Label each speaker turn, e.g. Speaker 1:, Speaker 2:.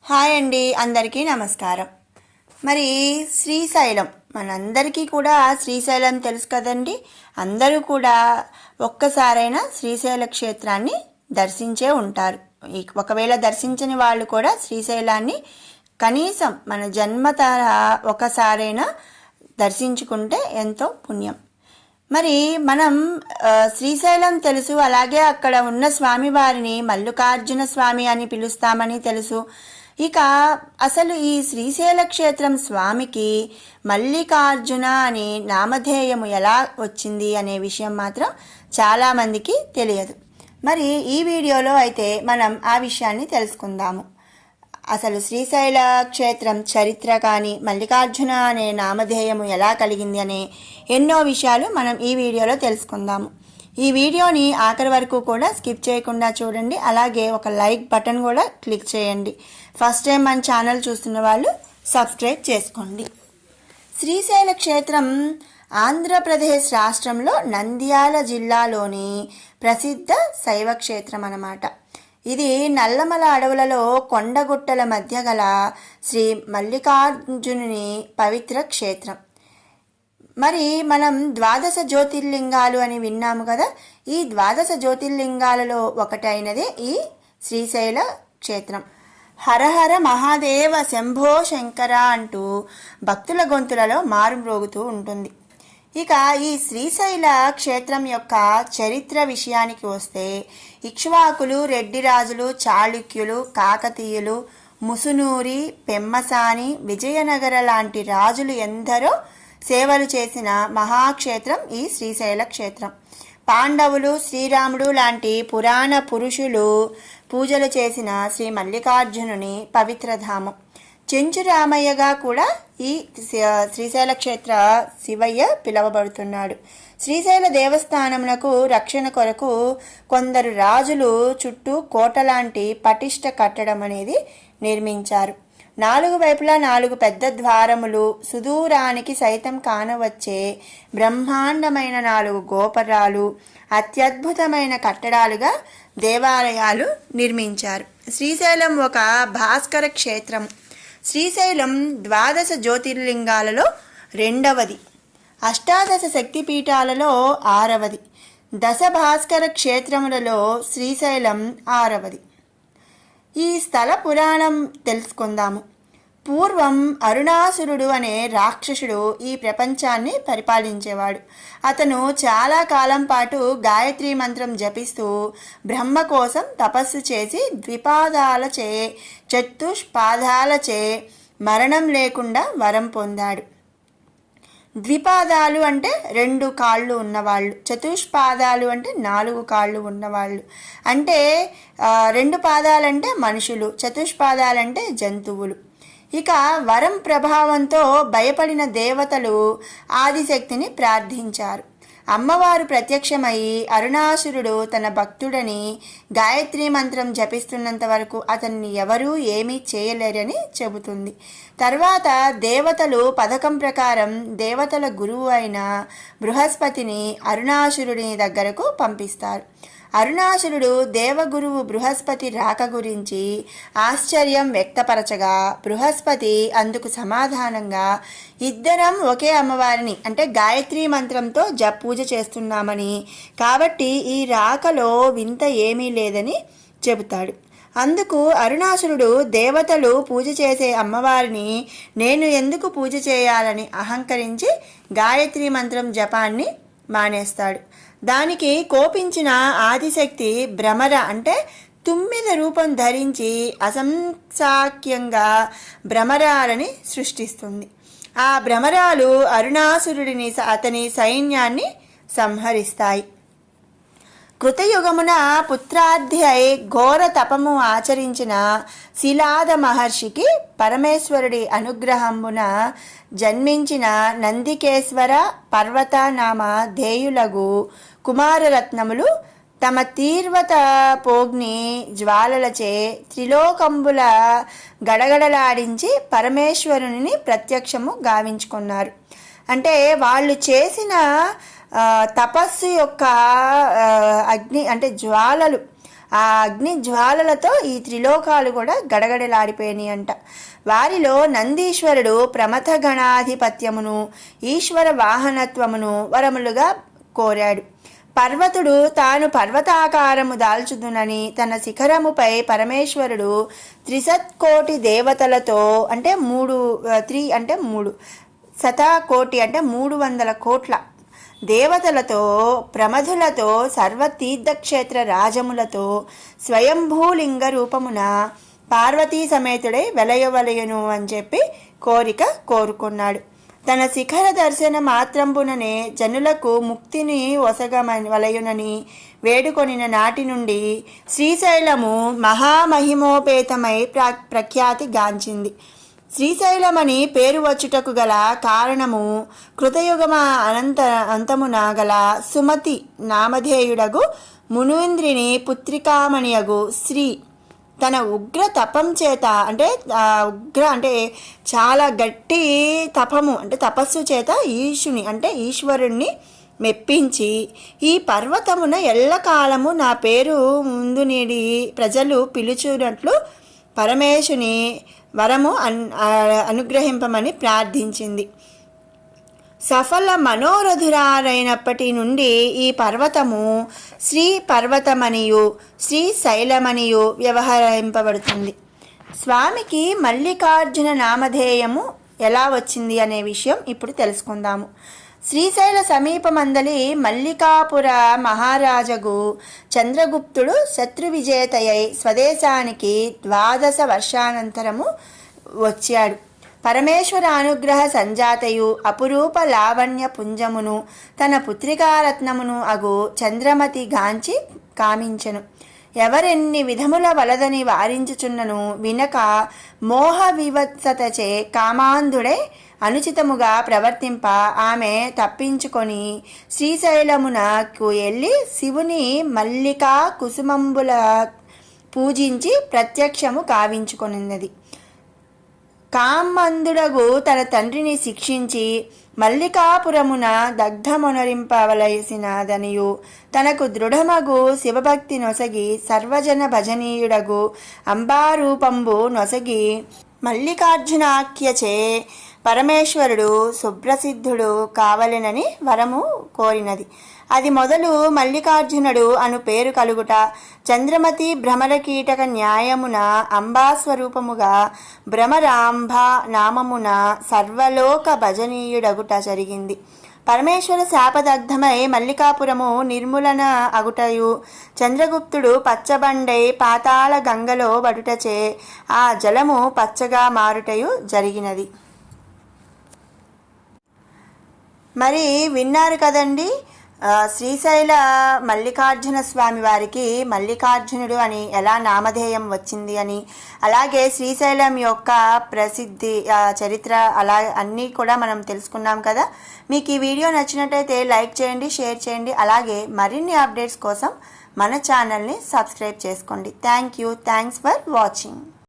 Speaker 1: Hi అండి, అందరికీ నమస్కారం. మరి శ్రీశైలం మనందరికీ కూడా శ్రీశైలం తెలుసు కదండి. అందరూ కూడా ఒక్కసారైనా శ్రీశైల క్షేత్రాన్ని దర్శించే ఉంటారు. ఒకవేళ దర్శించని వాళ్ళు కూడా శ్రీశైలాన్ని కనీసం మన జన్మతర ఒకసారైనా దర్శించుకుంటే ఎంతో పుణ్యం. మరి మనం శ్రీశైలం తెలుసు, అలాగే అక్కడ ఉన్న స్వామివారిని మల్లికార్జున స్వామి అని పిలుస్తామని తెలుసు. ఇక అసలు ఈ శ్రీశైల క్షేత్రం స్వామికి మల్లికార్జున అని నామధేయము ఎలా వచ్చింది అనే విషయం మాత్రం చాలామందికి తెలియదు. మరి ఈ వీడియోలో అయితే మనం ఆ విషయాన్ని తెలుసుకుందాము. అసలు శ్రీశైల క్షేత్రం చరిత్ర కానీ మల్లికార్జున అనే నామధేయము ఎలా కలిగింది అనే ఎన్నో విషయాలు మనం ఈ వీడియోలో తెలుసుకుందాము. ఈ వీడియోని ఆఖరి వరకు కూడా స్కిప్ చేయకుండా చూడండి. అలాగే ఒక లైక్ బటన్ కూడా క్లిక్ చేయండి. ఫస్ట్ టైం మన ఛానల్ చూస్తున్న వాళ్ళు సబ్స్క్రైబ్ చేసుకోండి. శ్రీశైల క్షేత్రం ఆంధ్రప్రదేశ్ రాష్ట్రంలో నంద్యాల జిల్లాలోని ప్రసిద్ధ శైవ క్షేత్రం అన్నమాట. ఇది నల్లమల అడవులలో కొండగుట్టల మధ్య గల శ్రీ మల్లికార్జునుని పవిత్ర క్షేత్రం. మరి మనం ద్వాదశ జ్యోతిర్లింగాలు అని విన్నాము కదా. ఈ ద్వాదశ జ్యోతిర్లింగాలలో ఒకటైనదే ఈ శ్రీశైల క్షేత్రం. హరహర మహాదేవ శంభో శంకర అంటూ భక్తుల గొంతులలో మారుమ్రోగుతూ ఉంటుంది. ఇక ఈ శ్రీశైల క్షేత్రం యొక్క చరిత్ర విషయానికి వస్తే ఇక్ష్వాకులు, రెడ్డిరాజులు, చాళుక్యులు, కాకతీయులు, ముసునూరి, పెమ్మసాని, విజయనగర లాంటి రాజులు ఎందరో సేవలు చేసిన మహాక్షేత్రం ఈ శ్రీశైల క్షేత్రం. పాండవులు, శ్రీరాముడు లాంటి పురాణ పురుషులు పూజలు చేసిన శ్రీ మల్లికార్జునుని పవిత్రధామం. చెంచు రామయ్యగా కూడా ఈ శ్రీశైల క్షేత్ర శివయ్య పిలువబడుతున్నాడు. శ్రీశైల దేవస్థానమునకు రక్షణ కొరకు కొందరు రాజులు చుట్టూ కోటలాంటి పటిష్ట కట్టడం అనేది నిర్మించారు. 4 వైపులా 4 పెద్ద ద్వారములు, సుదూరానికి సైతం కానవచ్చే బ్రహ్మాండమైన 4 గోపురాలు, అత్యద్భుతమైన కట్టడాలుగా దేవాలయాలు నిర్మించారు. శ్రీశైలం ఒక భాస్కర క్షేత్రం. శ్రీశైలం ద్వాదశ జ్యోతిర్లింగాలలో 2వది, అష్టాదశ శక్తిపీఠాలలో 6వది, దశ భాస్కర క్షేత్రములలో శ్రీశైలం 6వది. ఈ స్థల పురాణం తెలుసుకుందాము. పూర్వం అరుణాసురుడు అనే రాక్షసుడు ఈ ప్రపంచాన్ని పరిపాలించేవాడు. అతను చాలా కాలం పాటు గాయత్రి మంత్రం జపిస్తూ బ్రహ్మ కోసం తపస్సు చేసి ద్విపాదాలచే చతుష్పాదాలచే మరణం లేకుండా వరం పొందాడు. ద్విపాదాలు అంటే 2 కాళ్ళు ఉన్నవాళ్ళు, చతుష్పాదాలు అంటే 4 కాళ్ళు ఉన్నవాళ్ళు. అంటే 2 పాదాలంటే మనుషులు, చతుష్పాదాలంటే జంతువులు. ఇక వరం ప్రభావంతో భయపడిన దేవతలు ఆదిశక్తిని ప్రార్థించారు. అమ్మవారు ప్రత్యక్షమై అరుణాసురుడు తన భక్తుడని గాయత్రి మంత్రం జపిస్తున్నంత వరకు అతన్ని ఎవరూ ఏమీ చేయలేరని చెబుతుంది. తర్వాత దేవతలు పథకం ప్రకారం దేవతల గురువు అయిన బృహస్పతిని అరుణాసురుడి దగ్గరకు పంపిస్తారు. అరుణాసురుడు దేవగురువు బృహస్పతి రాక గురించి ఆశ్చర్యం వ్యక్తపరచగా బృహస్పతి అందుకు సమాధానంగా ఇద్దరం ఒకే అమ్మవారిని అంటే గాయత్రి మంత్రంతో పూజ చేస్తున్నామని, కాబట్టి ఈ రాకలో వింత ఏమీ లేదని చెబుతాడు. అందుకు అరుణాసురుడు దేవతలు పూజ చేసే అమ్మవారిని నేను ఎందుకు పూజ చేయాలని అహంకరించి గాయత్రి మంత్రం జపాన్ని మానేస్తాడు. దానికి కోపించిన ఆదిశక్తి భ్రమర అంటే 9 రూపం ధరించి అసంఖ్యాకంగా భ్రమరాలని సృష్టిస్తుంది. ఆ భ్రమరాలు అరుణాసురుడిని అతని సైన్యాన్ని సంహరిస్తాయి. కృతయుగమున పుత్రార్థి అయి ఘోర తపము ఆచరించిన శిలాద మహర్షికి పరమేశ్వరుడి అనుగ్రహమున జన్మించిన నందికేశ్వర పర్వత నామ ధేయులగు కుమారరత్నములు తమ తీర్వత పోగ్ని జ్వాలలచే త్రిలోకంబుల గడగడలాడించి పరమేశ్వరుని ప్రత్యక్షము గావించుకున్నారు. అంటే వాళ్ళు చేసిన తపస్సు యొక్క అగ్ని అంటే జ్వాలలు ఆ అగ్ని జ్వాలలతో ఈ త్రిలోకాలు కూడా గడగడలాడిపోయినాయి అంట. వారిలో నందీశ్వరుడు ప్రమథ గణాధిపత్యమును ఈశ్వర వాహనత్వమును వరములుగా కోరాడు. పర్వతుడు తాను పర్వతాకారము దాల్చుదునని తన శిఖరముపై పరమేశ్వరుడు త్రిశత్కోటి దేవతలతో అంటే మూడు శతకోటి అంటే 300 కోట్ల దేవతలతో ప్రమధులతో సర్వతీర్థక్షేత్ర రాజములతో స్వయంభూలింగ రూపమున పార్వతీ సమేతుడై వెలయవలయును అని చెప్పి కోరుకున్నాడు. తన శిఖర దర్శన మాత్రంబుననే జనులకు ముక్తిని వలయునని వేడుకొనిన నాటి నుండి శ్రీశైలము మహామహిమోపేతమై ప్రఖ్యాతి గాంచింది. శ్రీశైలమని పేరు వచ్చుటకు గల కారణము కృతయుగమ అంతమున గల సుమతి నామధేయుడగు మునీంద్రుని పుత్రికామణియగు శ్రీ తన ఉగ్ర తపం చేత అంటే చాలా గట్టి తపము అంటే తపస్సు చేత ఈశ్వరుణ్ణి మెప్పించి ఈ పర్వతమున ఎల్లకాలము నా పేరు ముందు నీడి ప్రజలు పిలుచున్నట్లు పరమేశుని వరము అనుగ్రహింపమని ప్రార్థించింది. సఫల మనోరధురారైనప్పటి నుండి ఈ పర్వతము శ్రీ పర్వతమనియు శ్రీశైలమనియు వ్యవహరింపబడుతుంది. స్వామికి మల్లికార్జున నామధేయము ఎలా వచ్చింది అనే విషయం ఇప్పుడు తెలుసుకుందాము. శ్రీశైల సమీపమందలి మల్లికాపుర మహారాజగు చంద్రగుప్తుడు శత్రువిజేతయై స్వదేశానికి 12 వర్షానంతరము వచ్చాడు. పరమేశ్వర అనుగ్రహ సంజాతయు అపురూప లావణ్య పుంజమును తన పుత్రికారత్నమును అగు చంద్రమతి గాంచి కామించెను. ఎవరెన్ని విధముల వలదని వారించుచున్నను వినక మోహ వివత్సతచే కామాంధుడై అనుచితముగా ప్రవర్తింప ఆమె తప్పించుకొని శ్రీశైలమునకు వెళ్ళి శివుని మల్లికా కుసుమంబుల పూజించి ప్రత్యక్షము కావించుకొనిన్నది. కామందుడగు తన తండ్రిని శిక్షించి మల్లికాపురమున దగ్ధమొనరింపవలసినదనియు తనకు దృఢమగు శివభక్తి నొసగి సర్వజన భజనీయుడగు అంబారూపంబు నొసగి మల్లికార్జునాఖ్యచే పరమేశ్వరుడు సుప్రసిద్ధుడు కావలెనని వరము కోరినది. అది మొదలు మల్లికార్జునుడు అను పేరు కలుగుట చంద్రమతి భ్రమరకీటక న్యాయమున అంబాస్వరూపముగా భ్రమరాంబ నామమున సర్వలోక భజనీయుడగుట జరిగింది. పరమేశ్వర శాపదగ్ధమై మల్లికాపురము నిర్మూలన అగుటయు చంద్రగుప్తుడు పచ్చబండై పాతాళ గంగలో బడుటచే ఆ జలము పచ్చగా మారుటయు జరిగినది. మరి విన్నారు కదండి, శ్రీశైల మల్లికార్జున స్వామి వారికి మల్లికార్జునుడు అని ఎలా నామధేయం వచ్చింది అని, అలాగే శ్రీశైలం యొక్క ప్రసిద్ధి చరిత్ర అలా అన్నీ కూడా మనం తెలుసుకున్నాం కదా. మీకు ఈ వీడియో నచ్చినట్టయితే లైక్ చేయండి, షేర్ చేయండి, అలాగే మరిన్ని అప్డేట్స్ కోసం మన ఛానల్ని సబ్స్క్రైబ్ చేసుకోండి. Thanks for watching.